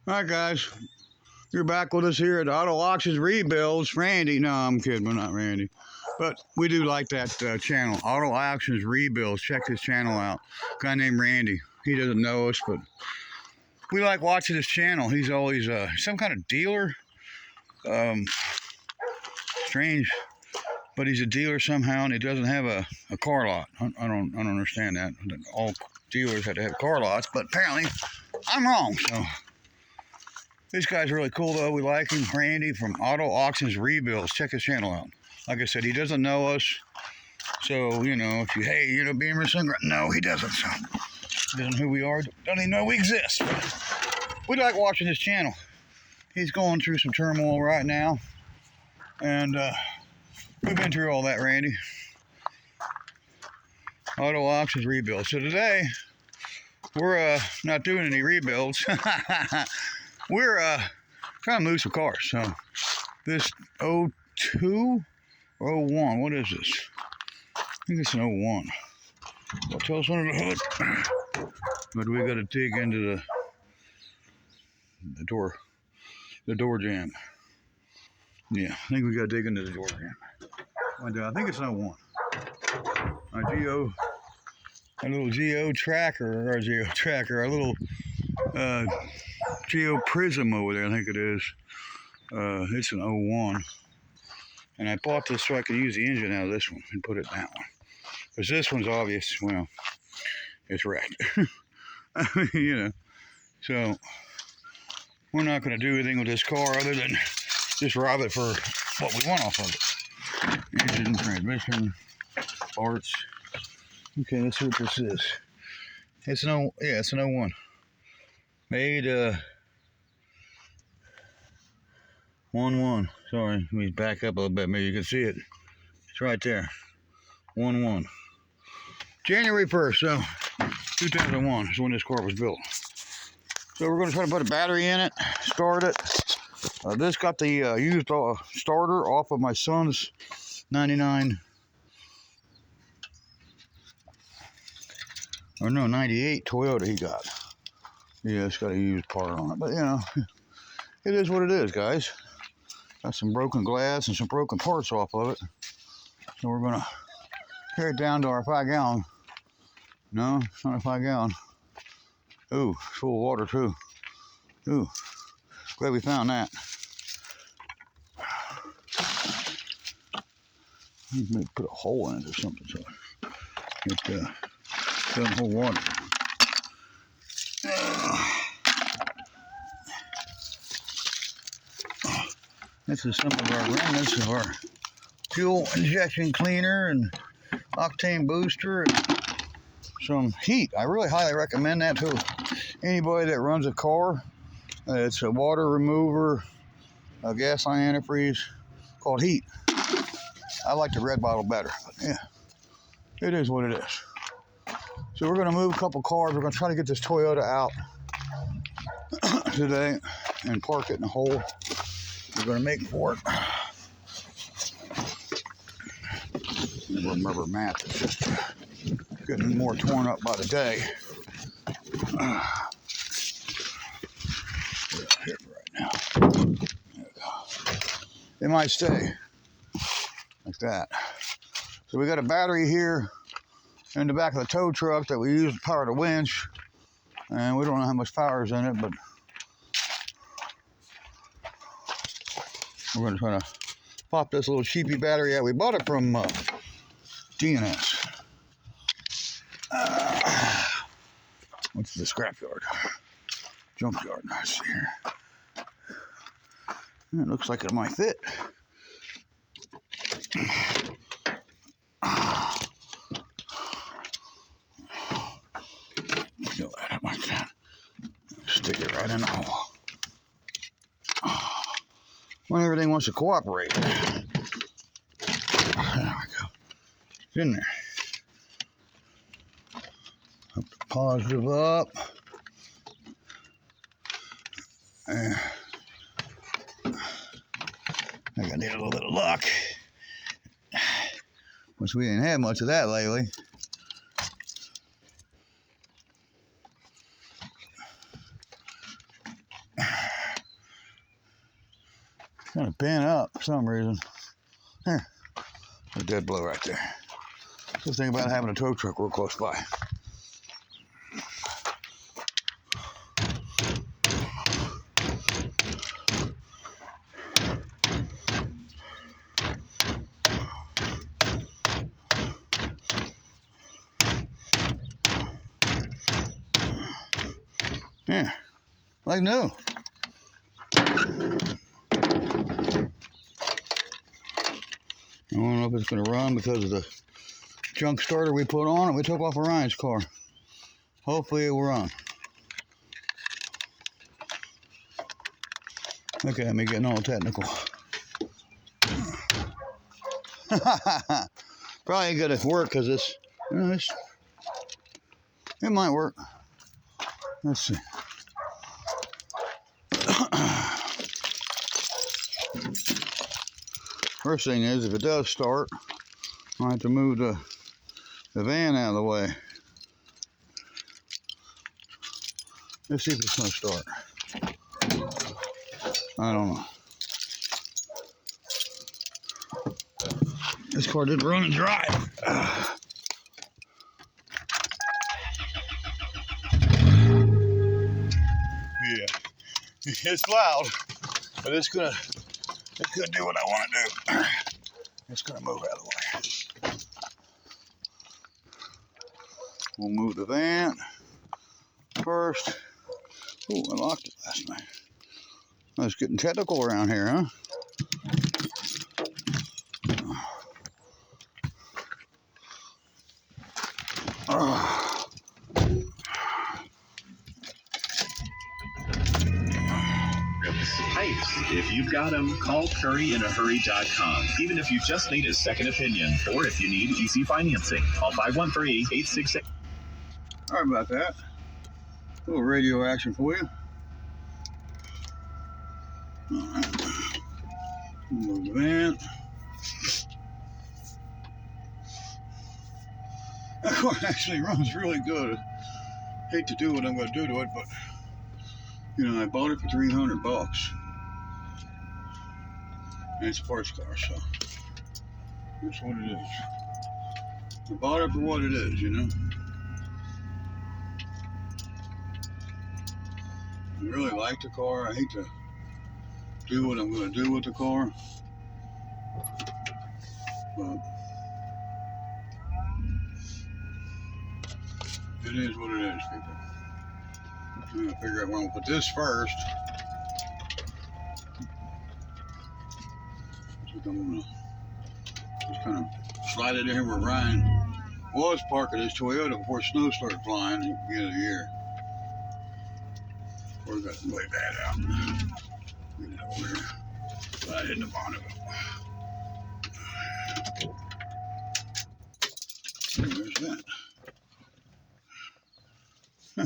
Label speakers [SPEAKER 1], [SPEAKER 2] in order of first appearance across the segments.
[SPEAKER 1] Alright guys, you're back with us here at Auto Auctions Rebuilds. Randy, no I'm kidding, we're not Randy. But we do like that channel, Auto Auctions Rebuilds. Check his channel out. A guy named Randy. He doesn't know us, but we like watching his channel. He's always some kind of dealer. Strange, but he's a dealer somehow, and he doesn't have a car lot. I don't understand that. All dealers have to have car lots, but apparently I'm wrong. So this guy's really cool though. We like him. Randy from Auto Auctions Rebuilds. Check his channel out. Like I said, he doesn't know us. So, you know, if you, hey, you know, Beamer Singer, no, he doesn't. So, he doesn't know who we are. Don't even know we exist. But we like watching his channel. He's going through some turmoil right now. And we've been through all that, Randy. Auto Auctions Rebuilds. So today, we're not doing any rebuilds. We're trying to move some cars. So this 02 or 01, what is this? I think it's an 01. Well, tell us under the hood. But we got to dig into the door jamb. Yeah, I think we got to dig into the door jamb. And I think it's an 01. Our little Geo tracker, our little Geo Prism over there, I think it is. It's an 01. And I bought this so I could use the engine out of this one and put it in that one. Because this one's obvious, well, it's wrecked. I mean, you know, so we're not going to do anything with this car other than just rob it for what we want off of it. Engine, transmission, parts. Okay, let's see what this is. It's an it's an 01. Made 1-1. Sorry, let me back up a little bit. Maybe you can see it. It's right there. 1-1. January 1st, so 2001 is when this car was built. So we're going to try to put a battery in it, start it. This got the used starter off of my son's 99, or no, 98 Toyota he got. Yeah, it's got a used part on it, but you know, it is what it is, guys. Got some broken glass and some broken parts off of it. So we're gonna carry it down to our 5-gallon. No, it's not a 5-gallon. Ooh, it's full of water too. Ooh, glad we found that. Maybe put a hole in it or something so it doesn't hold water. This is some of our remnants of our fuel injection cleaner and octane booster and some heat. I really highly recommend that to anybody that runs a car. It's a water remover, a gasoline antifreeze called heat. I like the red bottle better, but yeah, it is what it is. So we're going to move a couple cars. We're going to try to get this Toyota out today and park it in a hole. We're going to make for it. Rubber mat that's just getting more torn up by the day. Here right now. There we go. It might stay like that. So we got a battery here in the back of the tow truck that we use to power the winch, and we don't know how much power is in it, but we're going to try to pop this little cheapy battery out. We bought it from D&S. What's the scrapyard? Junkyard. Let's see here. It looks like it might fit. Go that up like that. Stick it right in the hole. When everything wants to cooperate. There we go. It's in there. Hook the positive up. I think I need a little bit of luck. Which we didn't have much of that lately. kind of bent up for some reason. There, a dead blow right there. Just think about having a tow truck real close by. Yeah, like new. I don't know if it's going to run because of the junk starter we put on it. We took off of Ryan's car. Hopefully it will run. Look at me getting all technical. Probably ain't going to work because it's, you know, it might work. Let's see. First thing is, if it does start, I have to move the van out of the way. Let's see if it's going to start. I don't know. This car didn't run and drive. Yeah, it's loud, but it's gonna do what I want to do. It's gonna move out of the way. We'll move the van first. Oh, I locked it last night. I was getting technical around here, huh?
[SPEAKER 2] Pipes. If you've got them, call CurryInAHurry.com. Even if you just need a second opinion, or if you need easy financing, call 513-866.
[SPEAKER 1] Sorry about that. A little radio action for you. All right. Move the van. That car actually runs really good. I hate to do what I'm going to do to it, but you know, I bought it for $300. And it's a parts car, so that's what it is. I bought it for what it is, you know. I really like the car. I hate to do what I'm going to do with the car, but it is what it is, people. I'm going to figure out where I'm going to put this first. So I'm going to just kind of slide it in here where Ryan was parking his Toyota before snow started flying at the beginning of the year. We're going to lay that out. Get it over here. Slide it in the bonnet. There's that.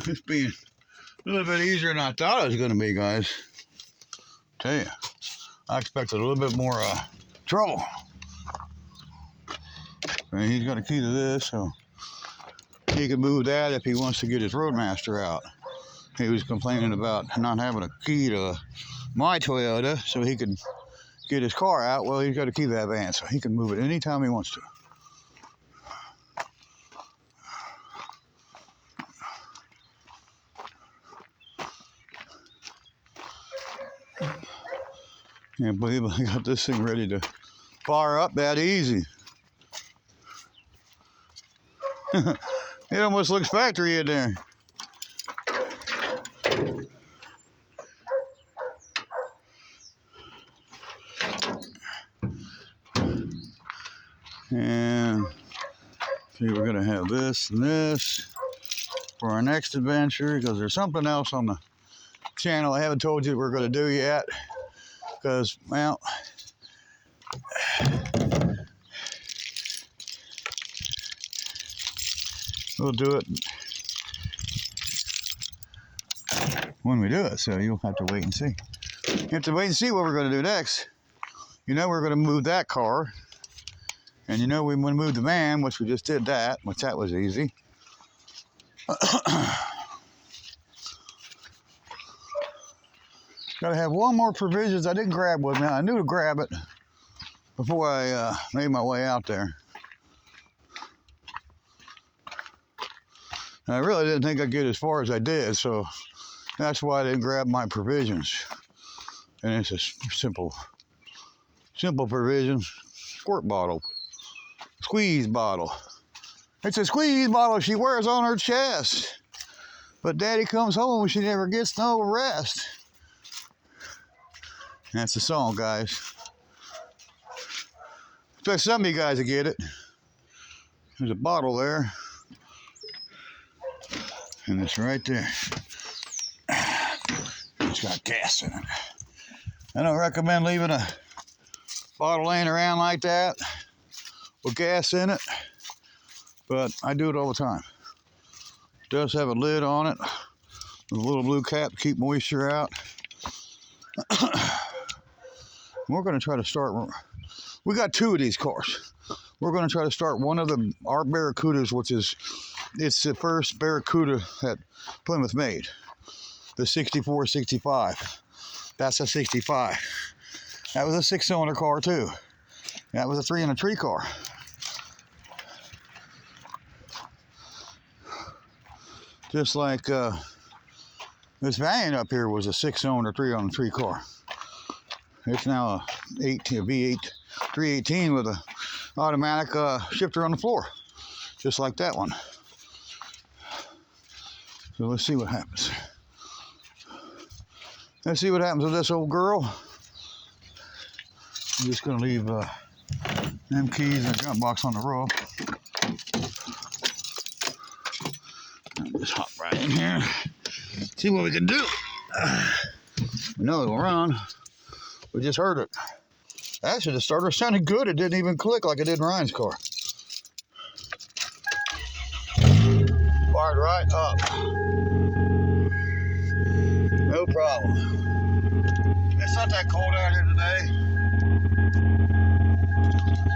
[SPEAKER 1] It's being a little bit easier than I thought it was going to be, guys. Tell you, I expected a little bit more trouble. And he's got a key to this, so he can move that if he wants to get his Roadmaster out. He was complaining about not having a key to my Toyota, so he could get his car out. Well, he's got a key to that van, so he can move it anytime he wants to. Can't believe I got this thing ready to fire up that easy. It almost looks factory in there. And see, we're gonna have this and this for our next adventure, because there's something else on the channel I haven't told you we're gonna do yet. Because, well, we'll do it when we do it, so you'll have to wait and see. You have to wait and see what we're going to do next. You know, we're going to move that car, and you know, we want to move the van, which we just did that, which that was easy. Gotta have one more provisions I didn't grab with me. I knew to grab it before I made my way out there. And I really didn't think I'd get as far as I did, so that's why I didn't grab my provisions. And it's a simple provision. Squirt bottle. Squeeze bottle. It's a squeeze bottle she wears on her chest. But Daddy comes home and she never gets no rest. That's the song, guys. Expect some of you guys to get it. There's a bottle there. And it's right there. It's got gas in it. I don't recommend leaving a bottle laying around like that with gas in it, but I do it all the time. It does have a lid on it with a little blue cap to keep moisture out. We're going to try to start. We got two of these cars. We're going to try to start one of our Barracudas, which is it's the first Barracuda that Plymouth made, the 64-65. That's a 65. That was a 6-cylinder car too. That was a 3 and a 3 car. Just like this van up here was a 6-cylinder 3 on 3 car. It's now a V8 318 with a automatic shifter on the floor, just like that one. So let's see what happens. Let's see what happens with this old girl. I'm just gonna leave them keys in the jump box on the row. Just hop right in here. See what we can do. We know it'll run. We just heard it. Actually, the starter sounded good. It didn't even click like it did in Ryan's car. Fired right up. No problem. It's not that cold out here today,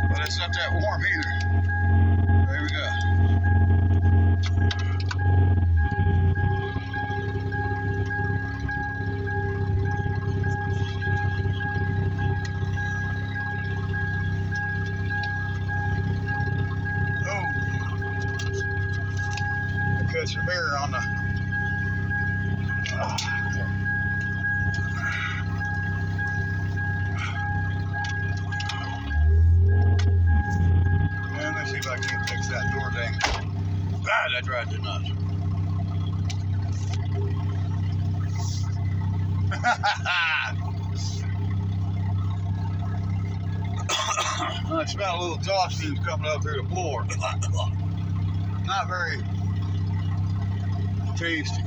[SPEAKER 1] but it's not that warm either. There we go. Oh, I catch the mirror on the. Let's see if I can fix that door thing. God, that drives you nuts. I smell a little exhaust fumes coming up through the floor. Not very tasty.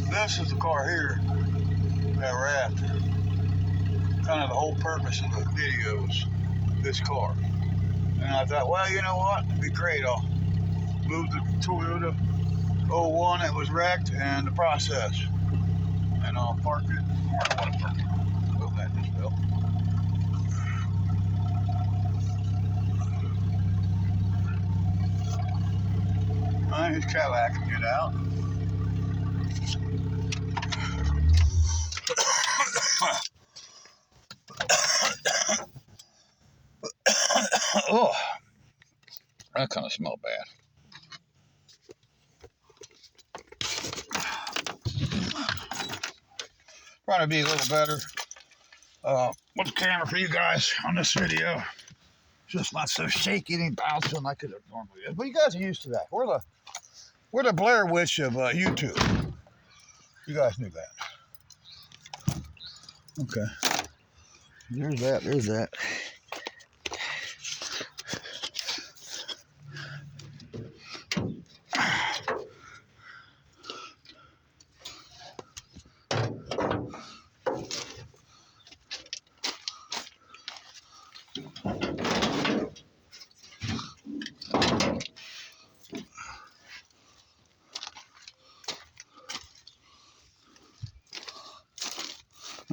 [SPEAKER 1] This is the car here that we're after. Kind of the whole purpose of the video was this car. And I thought, well, you know what? It'd be great. I'll move the Toyota 01 that was wrecked and the process. And I'll park it. I don't want to park it. Well, that just fell. His Cadillac can get out. Oh, that kind of smelled bad. Trying to be a little better with the camera for you guys on this video. Just not so shaky and bouncing like it normally is. But you guys are used to that. We're the Blair Witch of YouTube. You guys knew that. Okay. There's that.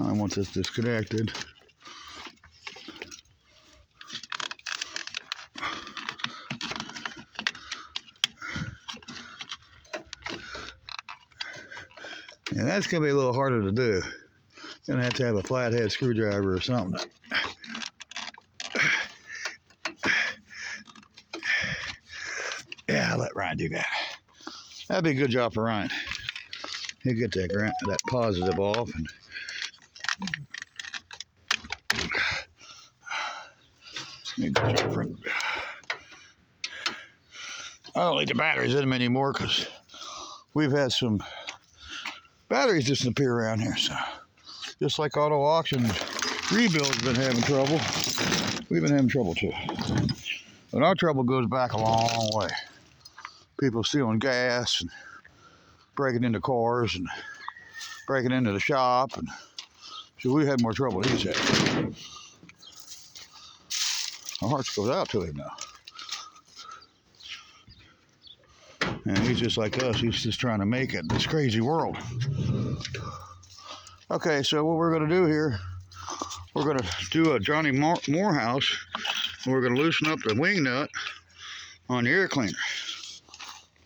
[SPEAKER 1] I want this disconnected. And that's going to be a little harder to do. Going to have a flathead screwdriver or something. Yeah, I'll let Ryan do that. That'd be a good job for Ryan. He'll get that positive off. And I don't think the batteries in them anymore because we've had some batteries disappear around here. So just like auto auction rebuild's been having trouble, we've been having trouble too. But our trouble goes back a long way. People stealing gas and breaking into cars and breaking into the shop, and so we had more trouble than he's had. Our hearts goes out to him now. And he's just like us. He's just trying to make it in this crazy world. Okay, so what we're going to do here, we're going to do a Johnny Morehouse. We're going to loosen up the wing nut on the air cleaner.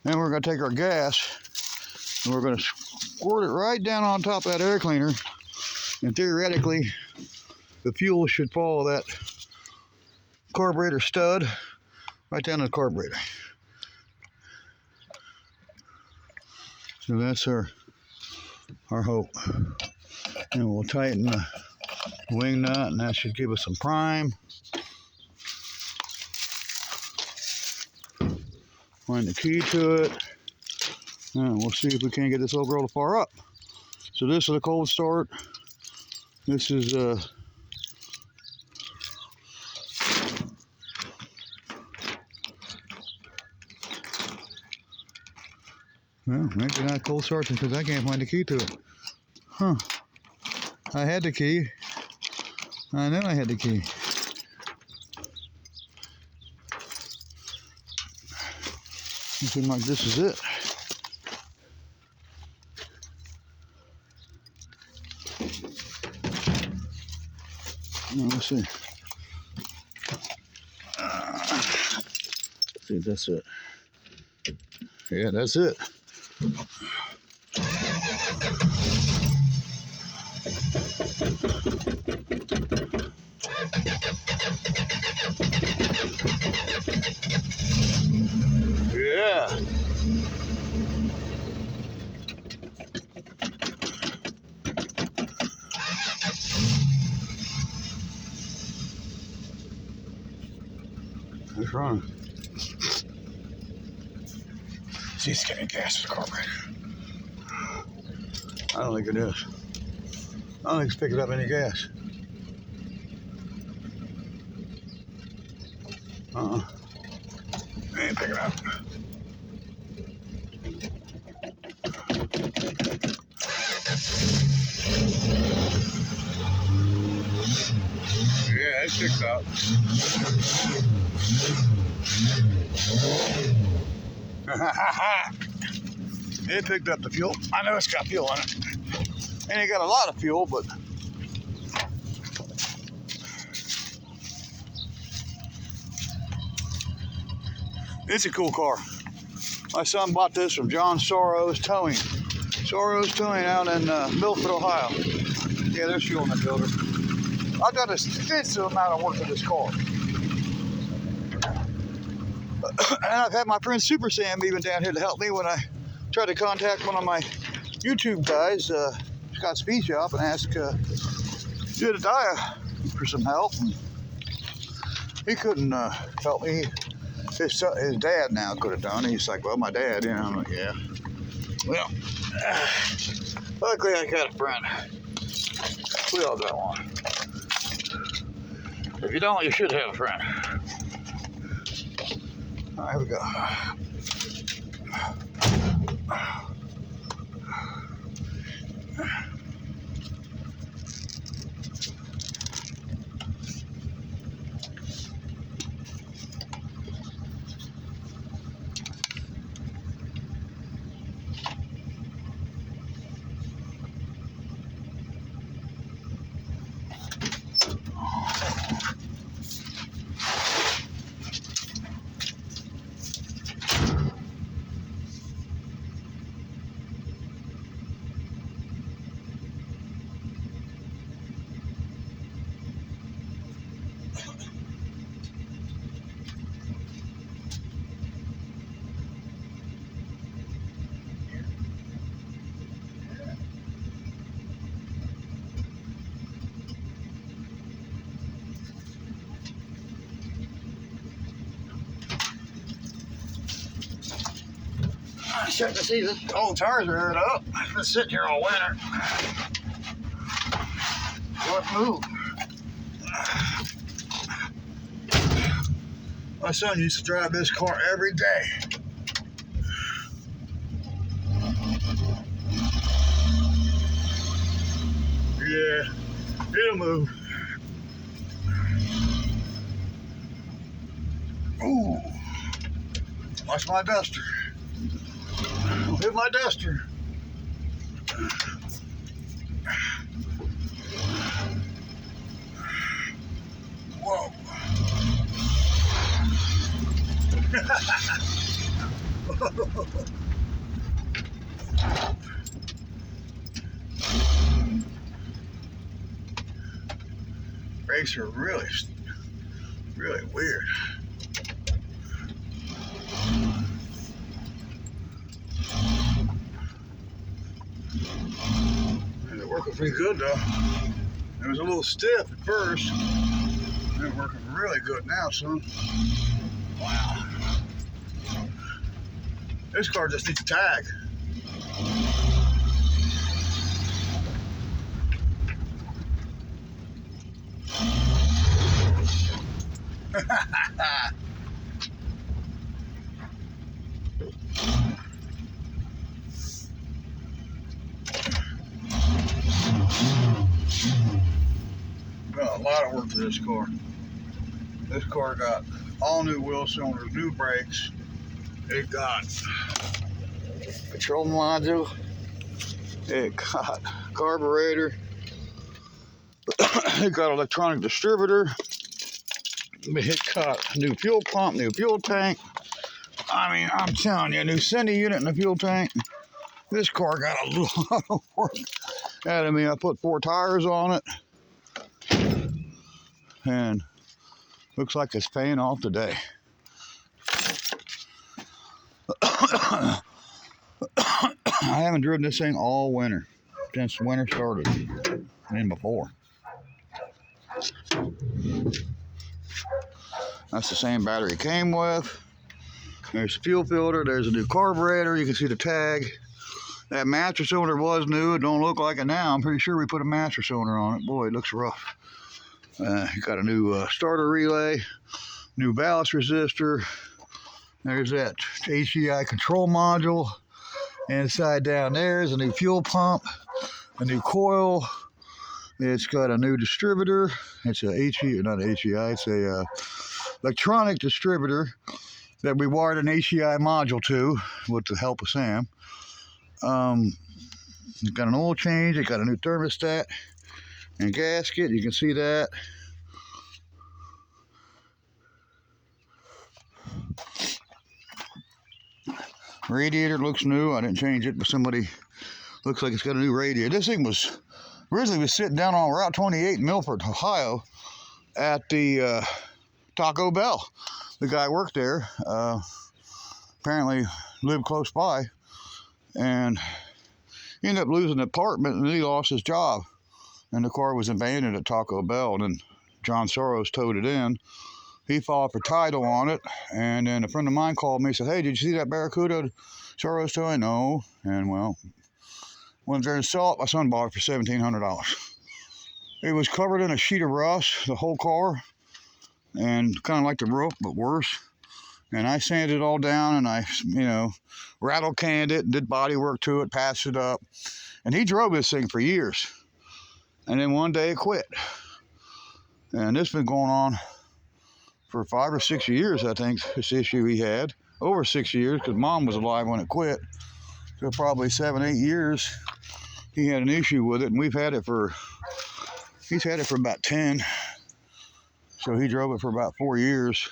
[SPEAKER 1] Then we're going to take our gas and we're going to squirt it right down on top of that air cleaner. And theoretically, the fuel should follow that carburetor stud right down to the carburetor. So that's our hope. And we'll tighten the wing nut, and that should give us some prime. Find the key to it, and we'll see if we can't get this little girl to fire up. So this is a cold start. This is well, maybe not cold start because I can't find the key to it. Huh. I had the key. I know I had the key. It seems like this is it. Let's see. See, that's it. Yeah, that's it. Yeah. That's wrong. See, it's getting gas in the carburetor. I don't think it is. I don't think it's picking up any gas. It ain't picking up. Yeah, it's picked up. It picked up the fuel. I know it's got fuel in it. And it got a lot of fuel, but it's a cool car. My son bought this from John Sorrow's Towing. Sorrow's Towing out in Milford, Ohio. Yeah, there's fuel in the builder. I've done an extensive amount of work on this car. And I've had my friend Super Sam even down here to help me when I tried to contact one of my YouTube guys, Scott Speed Shop, and ask Jedediah for some help. And he couldn't help me. His dad now could have done it. He's like, well, my dad, you know. I'm like, yeah. Well, luckily I got a friend. We all got one. If you don't, you should have a friend. All right, here we go. Check to see that all the tires are aired up. I've been sitting here all winter. What move? My son used to drive this car every day. Yeah, it'll move. Ooh, watch my duster. Hit my duster. Whoa. Brakes are really weird. And they're working pretty good though. It was a little stiff at first. They're working really good now, son. Wow. This car just needs a tag. Got a lot of work to this car. This car got all new wheel cylinders, new brakes. It got control module. It got carburetor. It got electronic distributor. It got new fuel pump, new fuel tank. I mean, I'm telling you, new sending unit in the fuel tank. This car got a lot of work out of me. I put 4 tires on it. And looks like it's paying off today. I haven't driven this thing all winter, since winter started, and before. That's the same battery it came with. There's the fuel filter, there's a new carburetor, you can see the tag. That master cylinder was new, it don't look like it now. I'm pretty sure we put a master cylinder on it. Boy, it looks rough. You got a new starter relay, new ballast resistor. There's that HEI control module. Inside down there is a new fuel pump, a new coil. It's got a new distributor. It's a not a HEI, it's a electronic distributor that we wired an HEI module to with the help of Sam. It's got an oil change, it got a new thermostat and gasket, you can see that. Radiator looks new. I didn't change it, but somebody looks like it's got a new radiator. This thing was originally sitting down on Route 28 in Milford, Ohio, at the Taco Bell. The guy worked there. Apparently lived close by, and he ended up losing the apartment, and then he lost his job. And the car was abandoned at Taco Bell, and then John Soros towed it in. He filed for title on it, and then a friend of mine called me and said, "Hey, did you see that Barracuda Soros towing?" "No." And well, went there and saw it. My son bought it for $1,700. It was covered in a sheet of rust, the whole car, and kind of like the roof, but worse. And I sanded it all down, and I, rattle canned it, did body work to it, patched it up. And he drove this thing for years. And then one day it quit. And this has been going on for 5 or 6 years, I think, this issue he had. Over 6 years, because Mom was alive when it quit. So probably 7, 8 years, he had an issue with it, and he's had it for about 10. So he drove it for about 4 years,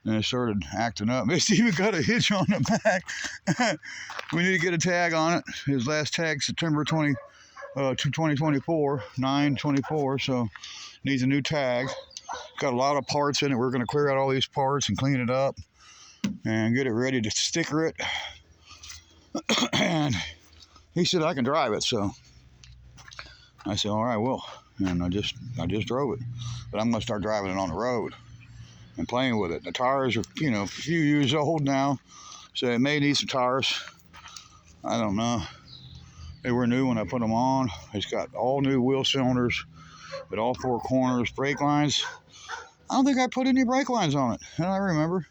[SPEAKER 1] and it started acting up. It's even got a hitch on the back. We need to get a tag on it. His last tag, September 2024, 9/24, so needs a new tag. Got a lot of parts in it. We're going to clear out all these parts and clean it up and get it ready to sticker it. And he said I can drive it, so I said, all right, well. And I just drove it, but I'm going to start driving it on the road and playing with it. The tires are, a few years old now, so it may need some tires. I don't know. They were new when I put them on. It's got all new wheel cylinders with all four corners, brake lines. I don't think I put any brake lines on it. I don't remember.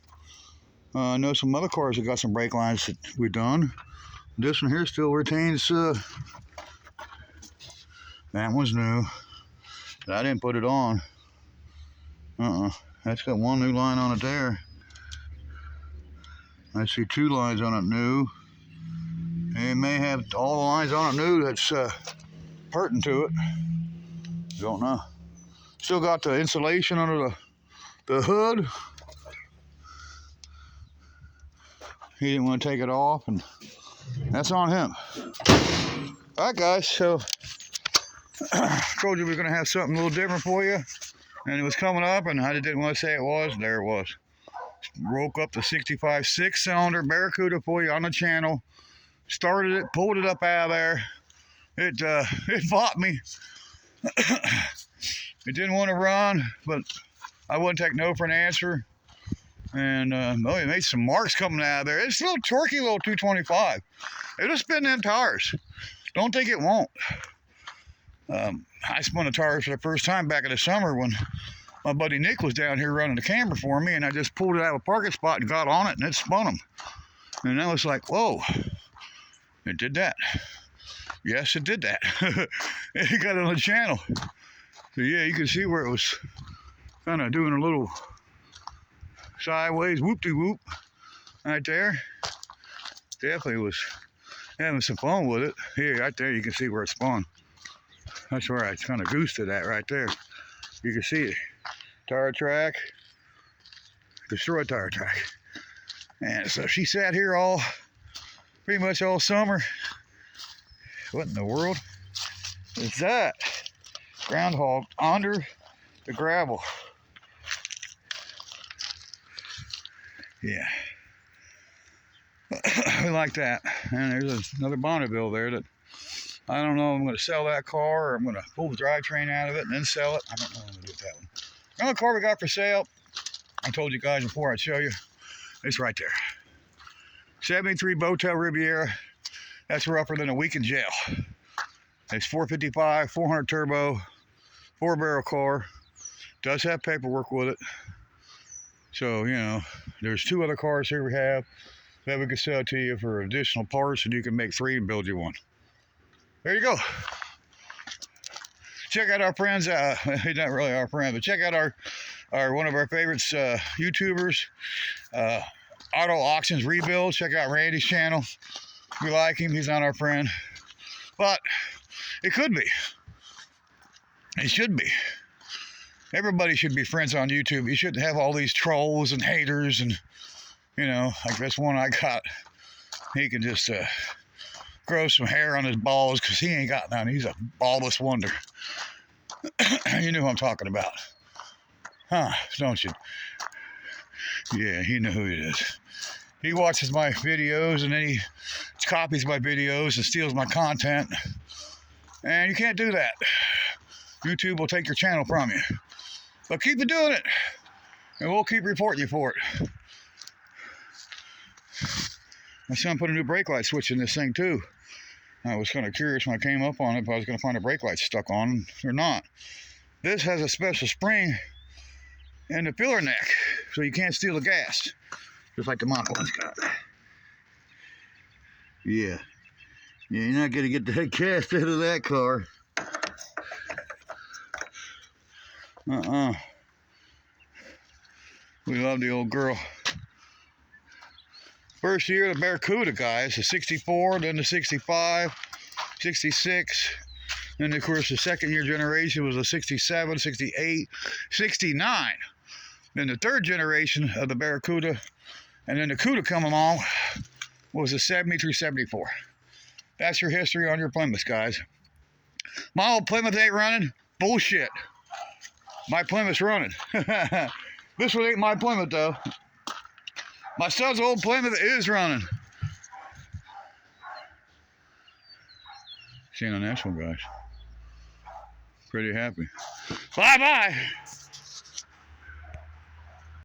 [SPEAKER 1] I know some other cars have got some brake lines that we've done. This one here still retains, that one's new. But I didn't put it on. That's got one new line on it there. I see two lines on it new. It may have all the lines on it new that's pertinent to it. Don't know. Still got the insulation under the hood. He didn't want to take it off, and that's on him. All right, guys, so told you we were going to have something a little different for you, and it was coming up, and I didn't want to say it was. There it was. Broke up the 65 6-cylinder Barracuda for you on the channel. Started it, pulled it up out of there. It fought me. It didn't want to run, but I wouldn't take no for an answer. And it made some marks coming out of there. It's a little torquey, little 225. It'll spin them tires. Don't think it won't. I spun the tires for the first time back in the summer when my buddy Nick was down here running the camera for me, and I just pulled it out of a parking spot and got on it, and it spun them. And I was like, whoa, it did that. Yes, it did that. It got it on the channel. So yeah, you can see where it was kind of doing a little sideways whoop-de-whoop right there. Definitely was having some fun with it. Here, right there, you can see where it spun. That's where I kind of goosed it at right there. You can see it. Tire track, destroyed tire track. And so she sat here pretty much all summer. What in the world is that? Groundhog under the gravel. Yeah. We like that. And there's another Bonneville there that I don't know if I'm going to sell that car or I'm going to pull the drivetrain out of it and then sell it. I don't know what I'm going to do with that one. Another car we got for sale, I told you guys before I'd show you, it's right there. 73 Botail Riviera. That's rougher than a week in jail. It's 455, 400 turbo, 4-barrel car. Does have paperwork with it. So, you know, there's two other cars here we have that we can sell to you for additional parts, and you can make 3 and build you one. There you go. Check out our friends, he's not really our friend, but check out our one of our favorites, YouTubers, Auto Auctions Rebuild. Check out Randy's channel. We like him, he's not our friend. But it could be. It should be. Everybody should be friends on YouTube. You shouldn't have all these trolls and haters and, you know, like this one I got. He can just grow some hair on his balls because he ain't got none. He's a ballless wonder. You know who I'm talking about. Huh, don't you? Yeah, you know who it is. He watches my videos and then he copies my videos and steals my content. And you can't do that. YouTube will take your channel from you. But keep it doing it. And we'll keep reporting you for it. My son put a new brake light switch in this thing too. I was kind of curious when I came up on it if I was going to find a brake light stuck on or not. This has a special spring in the filler neck, so you can't steal the gas, just like the Mach 1's got. Yeah, you're not going to get that gas out of that car. We love the old girl. First year, the Barracuda, guys, the 64, then the 65, 66. Then, of course, the second year generation was the 67, 68, 69. Then the third generation of the Barracuda, and then the Cuda come along, was the 70 through 74. That's your history on your Plymouth, guys. My old Plymouth ain't running. Bullshit. My Plymouth's running. This one ain't my Plymouth, though. My son's old Plymouth is running. Seeing on this one, guys. Pretty happy. Bye-bye.